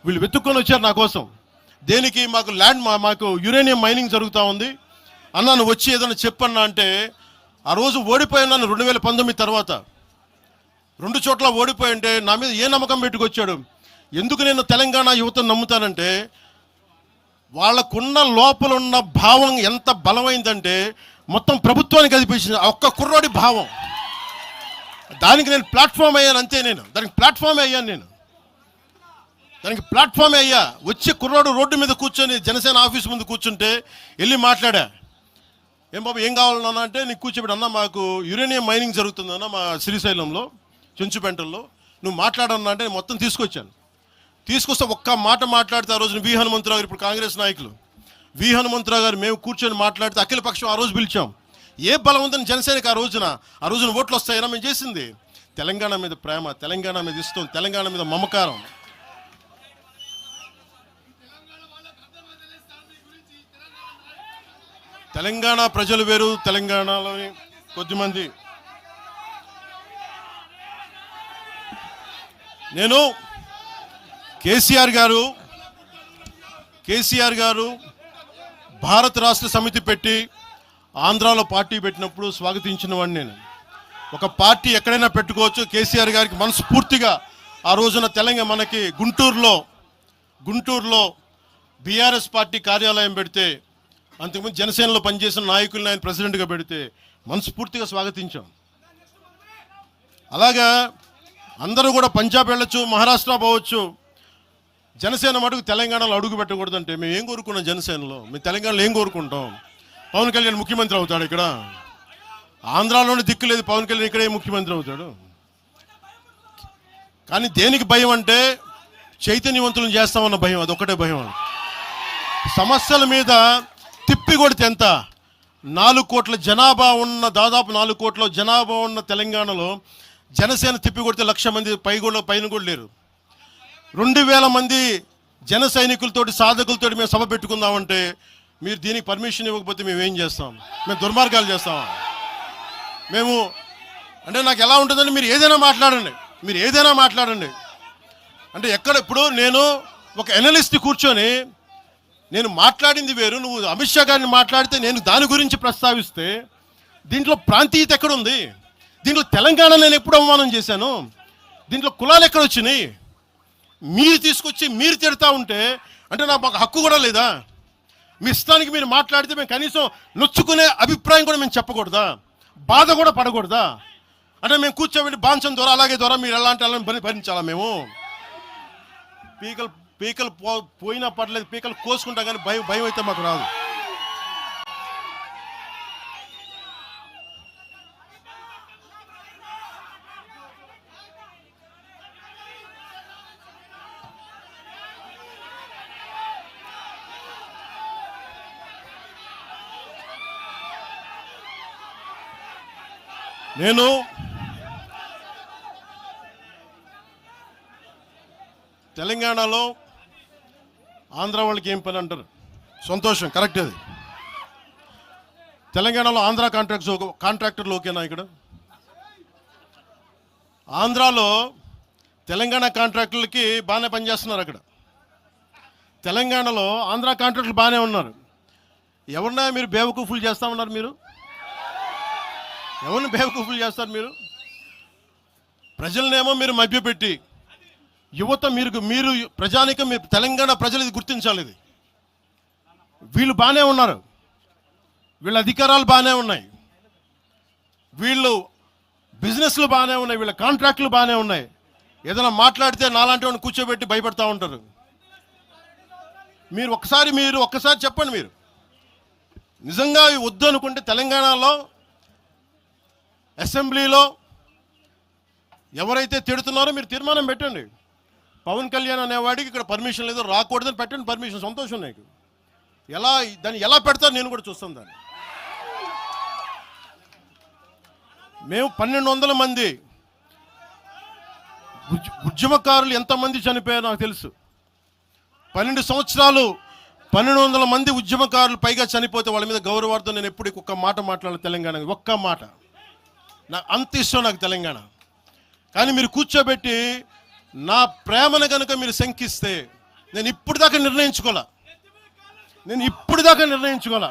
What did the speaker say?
వీళ్ళు వెతుక్కొని వచ్చారు నా కోసం. దేనికి? మాకు యురేనియం మైనింగ్ జరుగుతూ ఉంది అన్నా, నువ్వు వచ్చి ఏదైనా చెప్పన్నా అంటే, ఆ రోజు ఓడిపోయినాను 2019 తర్వాత 2 చోట్ల ఓడిపోయి ఉంటే నా మీద ఏ నమ్మకం పెట్టుకొచ్చాడు? ఎందుకు నేను తెలంగాణ యువతను నమ్ముతానంటే, వాళ్ళకున్న లోపల ఉన్న భావం ఎంత బలమైందంటే మొత్తం ప్రభుత్వానికి కదిపించింది ఒక్క కుర్రోడి భావం. దానికి నేను ప్లాట్ఫామ్ అయ్యాను అంతే. దానికి ప్లాట్ఫామే అయ్యా. వచ్చి కుర్రోడు రోడ్డు మీద కూర్చొని జనసేన ఆఫీస్ ముందు కూర్చుంటే వెళ్ళి మాట్లాడా. ఏం బాబు ఏం కావాలన్నా అంటే, నీకు కూర్చోబెట్టి అన్న మాకు యురేనియం మైనింగ్ జరుగుతుందన్న మా శ్రీశైలంలో చెంచుపెంటల్లో, నువ్వు మాట్లాడన్నా అంటే నేను మొత్తం తీసుకొస్తే ఒక్క మాట మాట్లాడితే ఆ రోజున వి హనుమంతరావు గారు, ఇప్పుడు కాంగ్రెస్ నాయకులు వి హనుమంతరావు గారు, మేము కూర్చొని మాట్లాడితే అఖిలపక్షం ఆ రోజు పిలిచాం. ఏ బలం ఉందని జనసేనకి ఆ రోజున ఓట్లు వస్తాయన్నా మేము చేసింది తెలంగాణ మీద ప్రేమ, తెలంగాణ మీద ఇష్టం, తెలంగాణ మీద మమకారం. తెలంగాణ ప్రజలు వేరు, తెలంగాణలోని కొద్దిమంది. నేను కేసీఆర్ గారు భారత రాష్ట్ర సమితి పెట్టి ఆంధ్రాలో పార్టీ పెట్టినప్పుడు స్వాగతించిన వాడిని నేను. ఒక పార్టీ ఎక్కడైనా పెట్టుకోవచ్చు. కేసీఆర్ గారికి మనస్ఫూర్తిగా ఆ రోజున తెలంగాణ మనకి గుంటూరులో బీఆర్ఎస్ పార్టీ కార్యాలయం పెడితే, అంతకుముందు జనసేనలో పనిచేసిన నాయకులను ఆయన ప్రెసిడెంట్గా పెడితే మనస్ఫూర్తిగా స్వాగతించాం. అలాగా అందరూ కూడా పంజాబ్ వెళ్ళొచ్చు, మహారాష్ట్ర పోవచ్చు, జనసేన మటుకు తెలంగాణలో అడుగు పెట్టకూడదంటే మేము ఏం కోరుకున్నాం? జనసేనలో మేము తెలంగాణలో ఏం కోరుకుంటాం? పవన్ కళ్యాణ్ ముఖ్యమంత్రి అవుతాడు ఇక్కడ. ఆంధ్రాలోనే దిక్కు లేదు, పవన్ కళ్యాణ్ ఇక్కడే ముఖ్యమంత్రి అవుతాడు. కానీ దేనికి భయం అంటే, చైతన్యవంతులను చేస్తామన్న భయం. అదొక్కటే భయం. సమస్యల మీద తిప్పి కొడితే ఎంత? 4 కోట్ల జనాభా ఉన్న, దాదాపు 4 కోట్ల జనాభా ఉన్న తెలంగాణలో జనసేన తిప్పి కొడితే 1,00,000 మంది పైన కూడా లేరు. 2,000 మంది జన సైనికులతోటి, సాధకులతోటి మేము సభ పెట్టుకుందామంటే మీరు దీనికి పర్మిషన్ ఇవ్వకపోతే మేము ఏం చేస్తాం? మేము దుర్మార్గాలు చేస్తామా? మేము అంటే నాకు ఎలా ఉంటుందంటే, మీరు ఏదైనా మాట్లాడండి అంటే ఎక్కడ. ఇప్పుడు నేను ఒక ఎనలిస్ట్ కూర్చొని నేను మాట్లాడింది వేరు, నువ్వు అమిత్ షా గారిని మాట్లాడితే నేను దాని గురించి ప్రస్తావిస్తే దీంట్లో ప్రాంతీయత ఎక్కడుంది? దీంట్లో తెలంగాణ నేను ఎప్పుడు అవమానం చేశాను? దీంట్లో కులాలు ఎక్కడ వచ్చినాయి? మీరు తీసుకొచ్చి మీరు తిడతా ఉంటే అంటే మాకు హక్కు కూడా లేదా? మీ ఇష్టానికి మీరు మాట్లాడితే మేము కనీసం నొచ్చుకునే అభిప్రాయం కూడా మేము చెప్పకూడదా? బాధ కూడా పడకూడదా? అంటే మేము కూర్చోబెట్టి బాంచం ద్వారా అలాగే ద్వారా మీరు ఎలాంటి భరించాలా? మేము పీకలు పోయినా పర్లేదు, పీకలు కోసుకుంటాం, కానీ భయం అయితే మాకు రాదు. నేను తెలంగాణలో ఆంధ్ర వాళ్ళకి ఏం పని అంటారు? సంతోషం, కరెక్ట్. అది తెలంగాణలో ఆంధ్ర కాంట్రాక్టర్లు ఓకేనా? ఇక్కడ ఆంధ్రాలో తెలంగాణ కాంట్రాక్టర్లకి బాగానే పనిచేస్తున్నారు. అక్కడ తెలంగాణలో ఆంధ్ర కాంట్రాక్టర్లు బాగానే ఉన్నారు. ఎవరినా మీరు బేవకూఫులు చేస్తా ఉన్నారు? మీరు ఎవరిని బేవకూఫులు చేస్తారు? మీరు ప్రజలనేమో మీరు మభ్యపెట్టి, యువత మీరు ప్రజానికం, మీరు తెలంగాణ ప్రజలు ఇది గుర్తించాలి. ఇది వీళ్ళు బాగానే ఉన్నారు, వీళ్ళ అధికారాలు బాగానే ఉన్నాయి, వీళ్ళు బిజినెస్లు బాగానే ఉన్నాయి, వీళ్ళ కాంట్రాక్టులు బాగానే ఉన్నాయి. ఏదైనా మాట్లాడితే నాలాంటి వాడిని కూర్చోబెట్టి భయపడతా ఉంటారు. మీరు ఒక్కసారి చెప్పండి. మీరు నిజంగా వద్దు అనుకుంటే తెలంగాణలో అసెంబ్లీలో ఎవరైతే తిడుతున్నారో మీరు తీర్మానం పెట్టండి. పవన్ కళ్యాణ్ అనేవాడికి ఇక్కడ పర్మిషన్ లేదు, రాకూడదని పెట్టండి పర్మిషన్. సంతోషం నాకు. దాన్ని ఎలా పెడతారు నేను కూడా చూస్తాను దాన్ని. మేము 1,200 మంది ఉద్యమకారులు ఎంతమంది చనిపోయారో నాకు తెలుసు. 12 సంవత్సరాలు 1,200 మంది ఉద్యమకారులు పైగా చనిపోతే వాళ్ళ మీద గౌరవార్థం నేను ఎప్పుడు ఒక్క మాట మాట్లాడాలి తెలంగాణ. ఒక్క మాట. నాకు అంత ఇష్టం నాకు తెలంగాణ. కానీ మీరు కూర్చోబెట్టి నా ప్రేమను కనుక మీరు శంకిస్తే, నేను ఇప్పుడు దాకా నిర్ణయించుకోలే